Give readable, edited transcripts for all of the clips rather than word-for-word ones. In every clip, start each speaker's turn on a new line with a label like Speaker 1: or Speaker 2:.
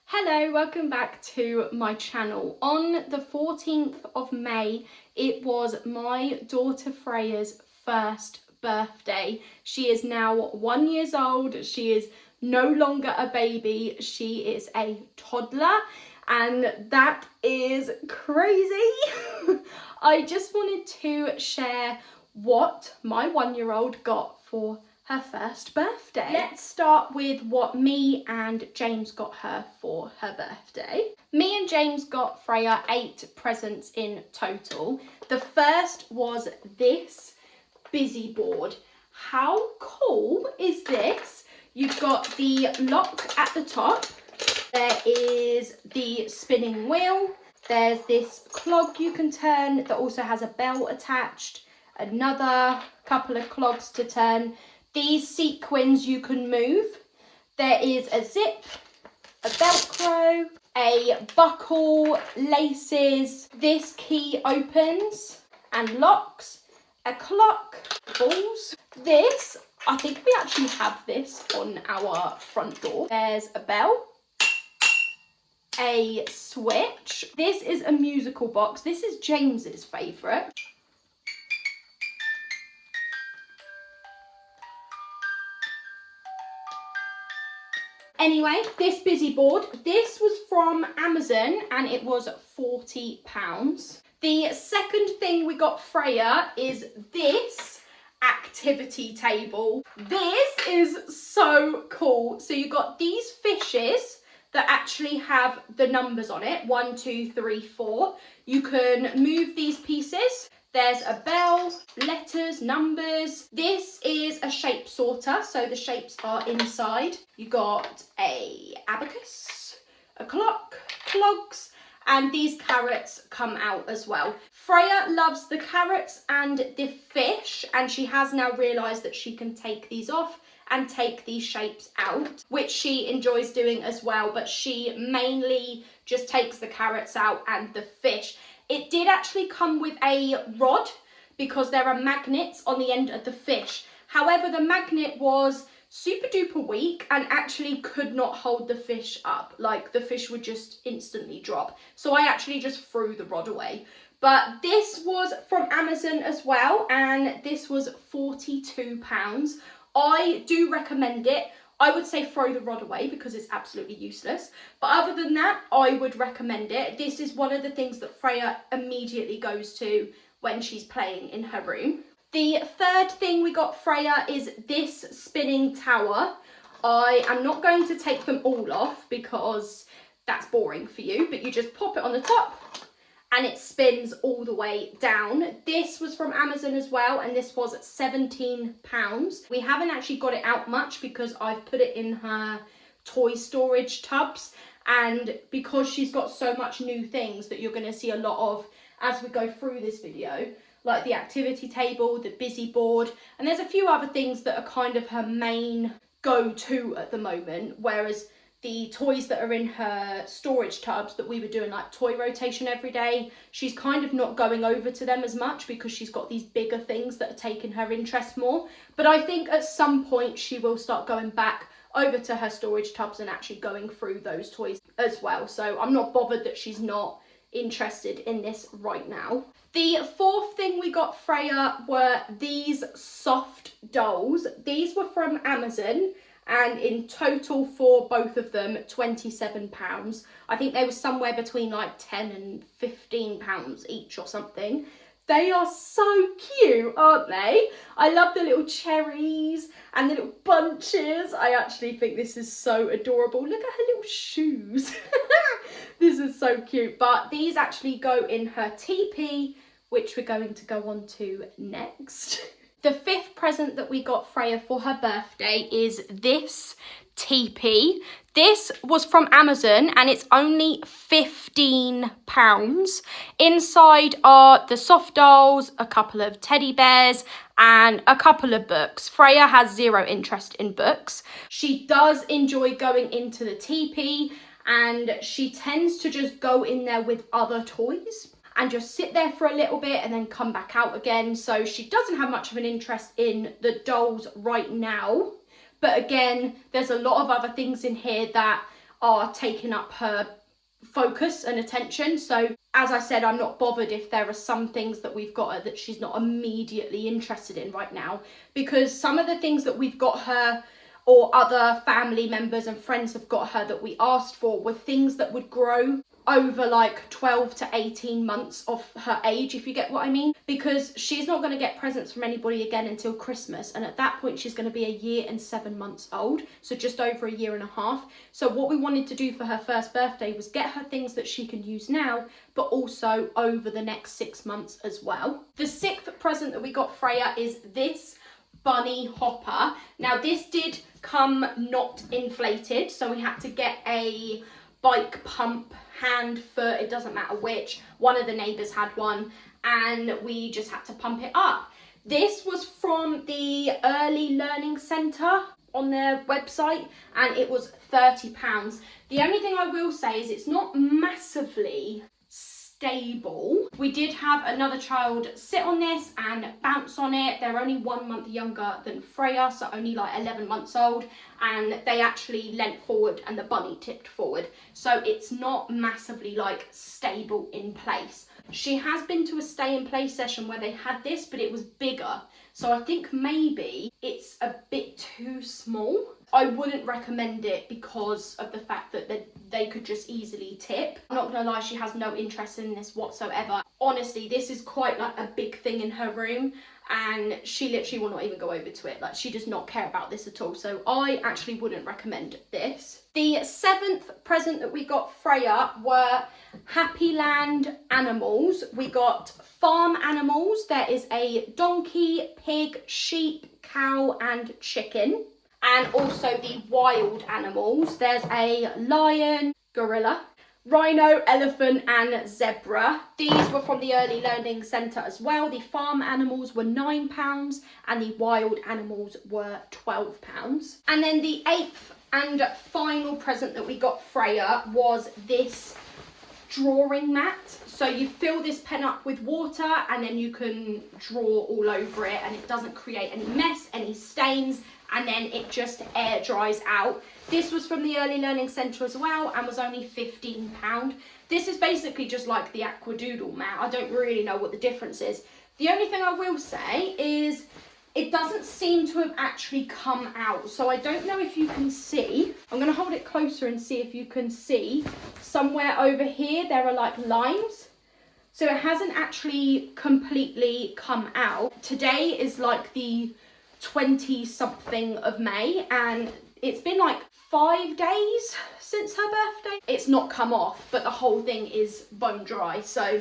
Speaker 1: Hello, welcome back to my channel. On the 14th of May, it was my daughter Freya's first birthday. She is now 1 year old. She is no longer a baby. She is a toddler, and that is crazy. I just wanted to share what my 1 year old got for her first birthday. Let's start with what me and James got her for her birthday. Me and James got Freya 8 presents in total. The first was this busy board. How cool is this? You've got the lock at the top. There is the spinning wheel. There's this clog you can turn that also has a bell attached. Another couple of clogs to turn. These sequins you can move. There is a zip, a velcro, a buckle, laces. This key opens and locks, a clock, balls. This, I think we actually have this on our front door. There's a bell, a switch. This is a musical box. This is James's favourite. Anyway, this busy board, this was from Amazon and it was £40. The second thing we got Freya is this activity table. This is so cool. So you got these fishes that actually have the numbers on it, 1, 2, 3, 4. You can move these pieces. There's a bell, letters, numbers. This is a shape sorter, so the shapes are inside. You got a abacus, a clock, clogs, and these carrots come out as well. Freya loves the carrots and the fish, and she has now realised that she can take these off and take these shapes out, which she enjoys doing as well, but she mainly just takes the carrots out and the fish. It did actually come with a rod because there are magnets on the end of the fish. However, the magnet was super duper weak and actually could not hold the fish up. Like, the fish would just instantly drop. So I actually just threw the rod away. But this was from Amazon as well, and this was £42. I do recommend it. I would say throw the rod away because it's absolutely useless. But other than that, I would recommend it. This is one of the things that Freya immediately goes to when she's playing in her room. The third thing we got Freya is this spinning tower. I am not going to take them all off because that's boring for you, but you just pop it on the top and it spins all the way down. This was from Amazon as well, and this was £17. We haven't actually got it out much because I've put it in her toy storage tubs, and because she's got so much new things that you're going to see a lot of as we go through this video, like the activity table, the busy board, and there's a few other things that are kind of her main go-to at the moment, whereas the toys that are in her storage tubs that we were doing like toy rotation every day, she's kind of not going over to them as much because she's got these bigger things that are taking her interest more. But I think at some point she will start going back over to her storage tubs and actually going through those toys as well. So I'm not bothered that she's not interested in this right now. The fourth thing we got Freya were these soft dolls. These were from Amazon, and in total for both of them, £27. I think they were somewhere between like £10 and £15 each or something. They are so cute, aren't they? I love the little cherries and the little bunches. I actually think this is so adorable. Look at her little shoes. This is so cute. But these actually go in her teepee, which we're going to go on to next. The fifth present that we got Freya for her birthday is this teepee. This was from Amazon and it's only £15. Inside are the soft dolls, a couple of teddy bears and a couple of books. Freya has zero interest in books. She does enjoy going into the teepee and she tends to just go in there with other toys and just sit there for a little bit and then come back out again. So she doesn't have much of an interest in the dolls right now. But again, there's a lot of other things in here that are taking up her focus and attention. So as I said, I'm not bothered if there are some things that we've got her that she's not immediately interested in right now, because some of the things that we've got her, or other family members and friends have got her that we asked for, were things that would grow over like 12 to 18 months of her age, if you get what I mean, because she's not going to get presents from anybody again until Christmas, and at that point she's going to be 1 year and 7 months old, so just over 1.5 years. So what we wanted to do for her first birthday was get her things that she can use now, but also over the next 6 months as well. The 6th present that we got Freya is this bunny hopper. Now this did come not inflated, so we had to get a bike pump, hand, foot, it doesn't matter which. One of the neighbours had one and we just had to pump it up. This was from the Early Learning Centre on their website and it was £30. The only thing I will say is it's not massively stable. We did have another child sit on this and bounce on it. They're only 1 month younger than Freya, so only like 11 months old, and they actually leant forward and the bunny tipped forward, so it's not massively like stable in place. She has been to a stay in place session where they had this, but it was bigger, so I think maybe it's a bit too small. I wouldn't recommend it because of the fact that they could just easily tip. I'm not gonna lie, she has no interest in this whatsoever. Honestly, this is quite like a big thing in her room and she literally will not even go over to it. Like, she does not care about this at all. So I actually wouldn't recommend this. The 7th present that we got Freya were Happy Land animals. We got farm animals. There is a donkey, pig, sheep, cow and chicken. And also the wild animals. There's a lion, gorilla, rhino, elephant and zebra. These were from the Early Learning Centre as well. The farm animals were £9 and the wild animals were £12. And then the 8th and final present that we got Freya was this drawing mat. So you fill this pen up with water and then you can draw all over it and it doesn't create any mess, any stains, and then it just air dries out. This was from the Early Learning Centre as well and was only £15. This is basically just like the Aquadoodle mat. I don't really know what the difference is. The only thing I will say is it doesn't seem to have actually come out. So I don't know if you can see. I'm going to hold it closer and see if you can see. Somewhere over here there are like lines. So it hasn't actually completely come out. Today is like the 20-something of May and it's been like 5 days since her birthday. It's not come off, but the whole thing is bone dry, so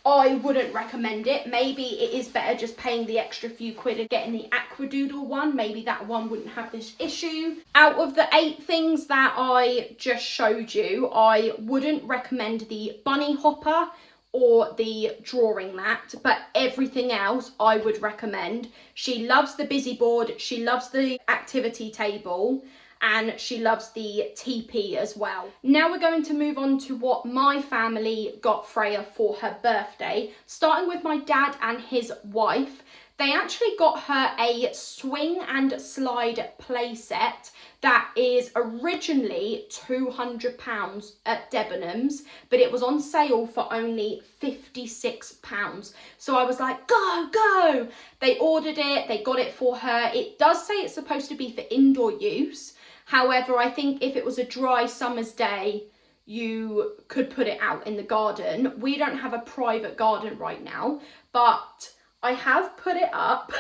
Speaker 1: I wouldn't recommend it. Maybe it is better just paying the extra few quid and getting the Aquadoodle one. Maybe that one wouldn't have this issue. Out of the 8 things that I just showed you, I wouldn't recommend the bunny hopper or the drawing mat, but everything else I would recommend. She loves the busy board, she loves the activity table, and she loves the TP as well. Now we're going to move on to what my family got Freya for her birthday. Starting with my dad and his wife, they actually got her a swing and slide play set that is originally £200 at Debenhams, but it was on sale for only £56. So I was like, go, go! They ordered it, they got it for her. It does say it's supposed to be for indoor use. However, I think if it was a dry summer's day, you could put it out in the garden. We don't have a private garden right now, but I have put it up.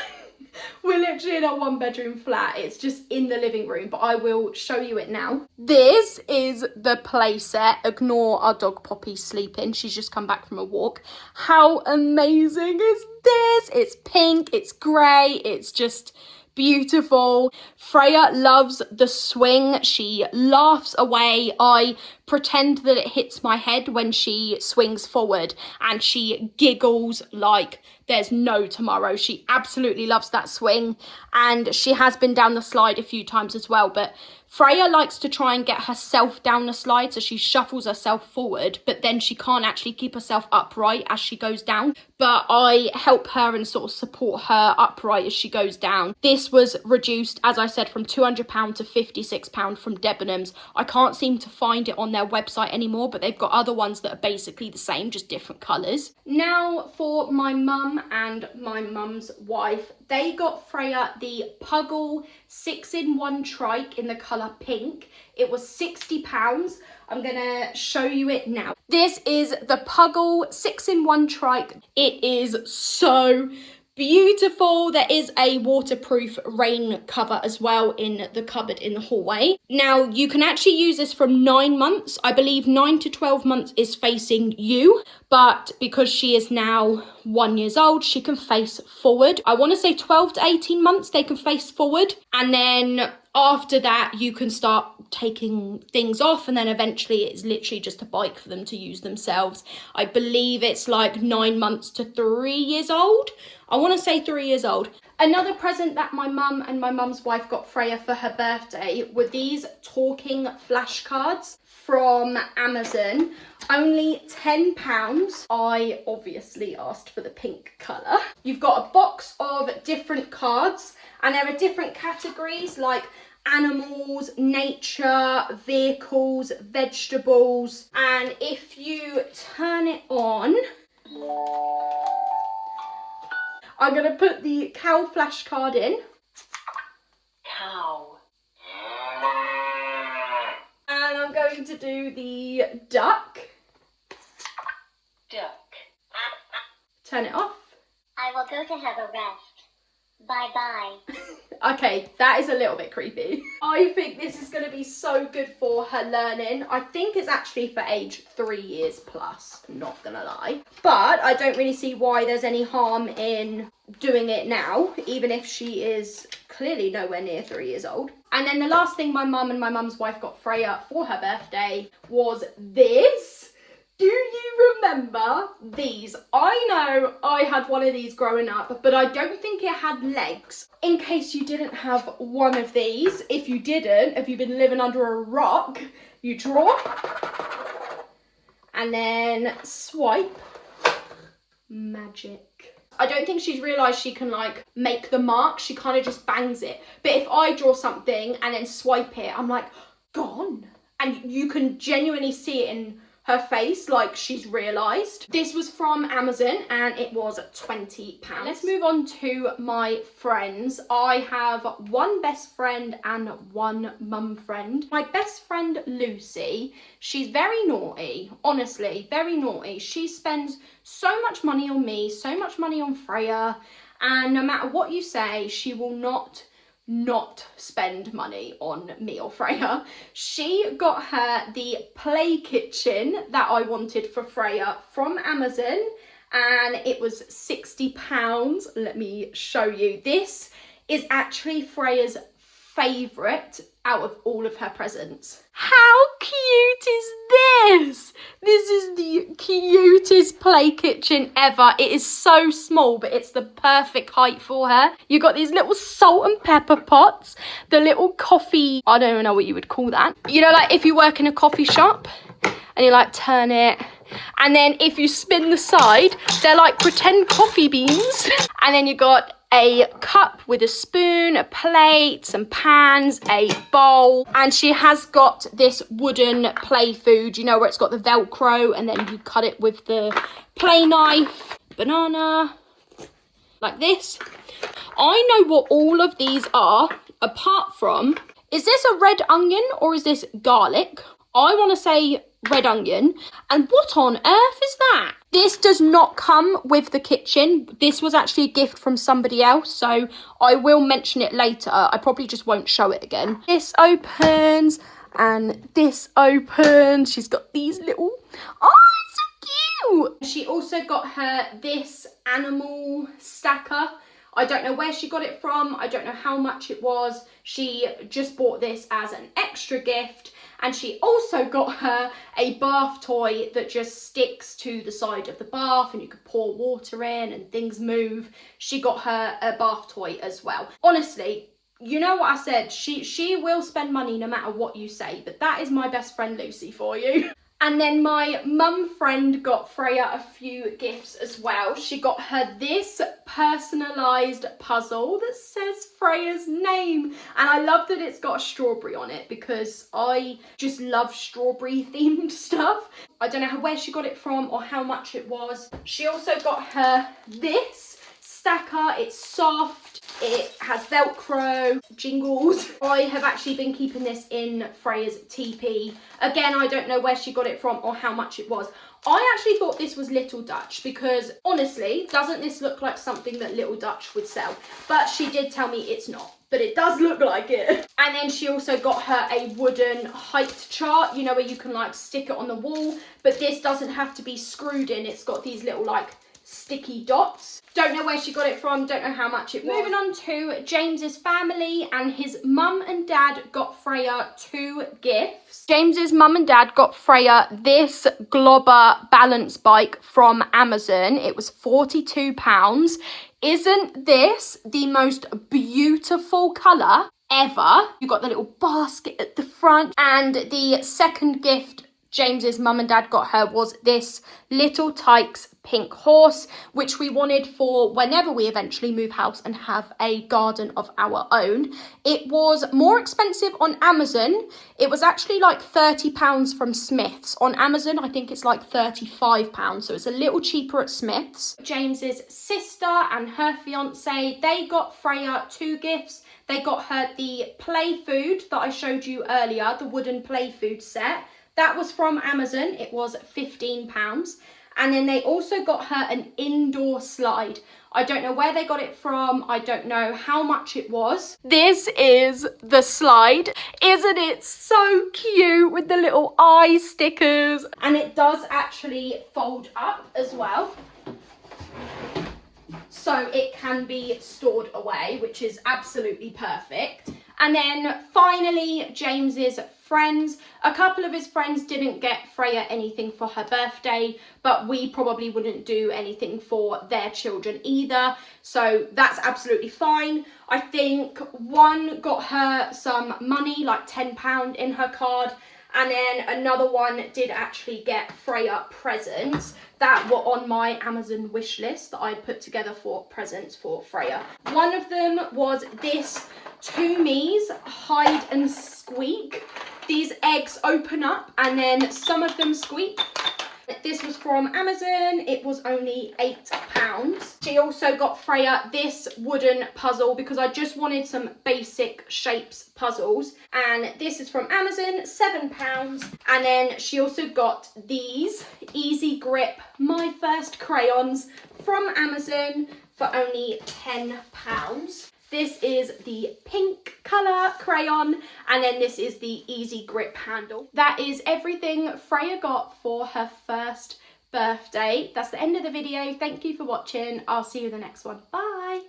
Speaker 1: We're literally in a 1-bedroom flat. It's just in the living room, but I will show you it now. This is the play set. Ignore our dog Poppy sleeping. She's just come back from a walk. How amazing is this? It's pink, it's grey, it's just beautiful. Freya loves the swing. She laughs away. I pretend that it hits my head when she swings forward and she giggles like there's no tomorrow. She absolutely loves that swing and she has been down the slide a few times as well, but Freya likes to try and get herself down the slide, so she shuffles herself forward, but then she can't actually keep herself upright as she goes down. But I help her and sort of support her upright as she goes down. This was reduced, as I said, from £200 to £56 from Debenhams. I can't seem to find it on their website anymore, but they've got other ones that are basically the same, just different colours. Now for my mum and my mum's wife, they got Freya the Puggle 6-in-1 trike in the colour pink. It was £60. I'm gonna show you it now. This is the Puggle 6-in-1 trike. It is so beautiful. There is a waterproof rain cover as well in the cupboard in the hallway. Now you can actually use this from 9 months. I believe 9 to 12 months is facing you, but because she is now 1 year old, she can face forward. I want to say 12 to 18 months they can face forward, and then after that you can start taking things off, and then eventually it's literally just a bike for them to use themselves. I believe it's like 9 months to 3 years old. I want to say 3 years old. Another present that my mum and my mum's wife got Freya for her birthday were these talking flashcards from Amazon. Only £10. I obviously asked for the pink colour. You've got a box of different cards, and there are different categories like animals, nature, vehicles, vegetables, and if you turn it on, I'm going to put the cow flashcard in. Cow. And I'm going to do the duck. Duck. Turn it off.
Speaker 2: I will go to have a rest. Bye-bye.
Speaker 1: Okay, that is a little bit creepy. I think this is going to be so good for her learning. I think it's actually for age 3 years plus, not gonna lie. But I don't really see why there's any harm in doing it now, even if she is clearly nowhere near 3 years old. And then the last thing my mum and my mum's wife got Freya for her birthday was this. Do you remember these? I know I had one of these growing up, but I don't think it had legs. In case you didn't have one of these, if you didn't, if you've been living under a rock, you draw and then swipe. Magic. I don't think she's realised she can like make the mark. She kind of just bangs it. But if I draw something and then swipe it, I'm like, gone. And you can genuinely see it in her face, like she's realised. This was from Amazon and it was £20. Let's move on to my friends. I have one best friend and one mum friend. My best friend Lucy, she's very naughty, honestly, very naughty. She spends so much money on me, so much money on Freya, and no matter what you say, she will not spend money on me or Freya. She got her the play kitchen that I wanted for Freya from Amazon, and it was £60. Let me show you. This is actually Freya's favourite out of all of her presents. How cute is this? This is the cutest play kitchen ever. It is so small, but it's the perfect height for her. You got these little salt and pepper pots, the little coffee, I don't even know what you would call that. You know, like if you work in a coffee shop and you like turn it, and then if you spin the side, they're like pretend coffee beans. And then you got a cup with a spoon, a plate, some pans, a bowl, and she has got this wooden play food, you know, where it's got the Velcro and then you cut it with the play knife, banana, like this. I know what all of these are, apart from, is this a red onion or is this garlic? I want to say red onion. And what on earth is that? This does not come with the kitchen. This was actually a gift from somebody else, so I will mention it later. I probably just won't show it again. This opens and this opens. She's got these little, oh, it's so cute. She also got her this animal stacker. I don't know where she got it from. I don't know how much it was. She just bought this as an extra gift. And she also got her a bath toy that just sticks to the side of the bath and you could pour water in and things move. She got her a bath toy as well. Honestly, you know what I said, she will spend money no matter what you say, but that is my best friend Lucy for you. And then my mum friend got Freya a few gifts as well. She got her this personalised puzzle that says Freya's name. And I love that it's got a strawberry on it because I just love strawberry themed stuff. I don't know where she got it from or how much it was. She also got her this stacker. It's soft. It has Velcro, jingles. I have actually been keeping this in Freya's TP. Again, I don't know where she got it from or how much it was. I actually thought this was Little Dutch because honestly, doesn't this look like something that Little Dutch would sell? But she did tell me it's not, but it does look like it. And then she also got her a wooden height chart, you know, where you can like stick it on the wall, but this doesn't have to be screwed in. It's got these little like sticky dots. Don't know where she got it from, don't know how much it was. Moving on to James's family, and his mum and dad got Freya 2 gifts. James's mum and dad got Freya this Globber balance bike from Amazon. It was £42. Isn't this the most beautiful colour ever? You got the little basket at the front, and the second gift James's mum and dad got her was this Little Tykes pink horse, which we wanted for whenever we eventually move house and have a garden of our own. It was more expensive on Amazon. It was actually like £30 from Smith's. On Amazon, I think it's like £35, so it's a little cheaper at Smith's. James's sister and her fiance, they got Freya 2 gifts. They got her the play food that I showed you earlier, the wooden play food set. That was from Amazon. It was £15. And then they also got her an indoor slide. I don't know where they got it from. I don't know how much it was. This is the slide. Isn't it so cute with the little eye stickers? And it does actually fold up as well, so it can be stored away, which is absolutely perfect. And then finally, James's friends. A couple of his friends didn't get Freya anything for her birthday, but we probably wouldn't do anything for their children either, so that's absolutely fine. I think one got her some money, like £10 in her card, and then another one did actually get Freya presents that were on my Amazon wish list that I put together for presents for Freya. One of them was this To Me's Hide and Squeak. These eggs open up and then some of them squeak. This was from Amazon. It was only £8. She also got Freya this wooden puzzle because I just wanted some basic shapes puzzles. And this is from Amazon, £7. And then she also got these Easy Grip My First crayons from Amazon for only £10. This is the pink colour crayon, and then this is the Easy Grip handle. That is everything Freya got for her first birthday. That's the end of the video. Thank you for watching. I'll see you in the next one. Bye.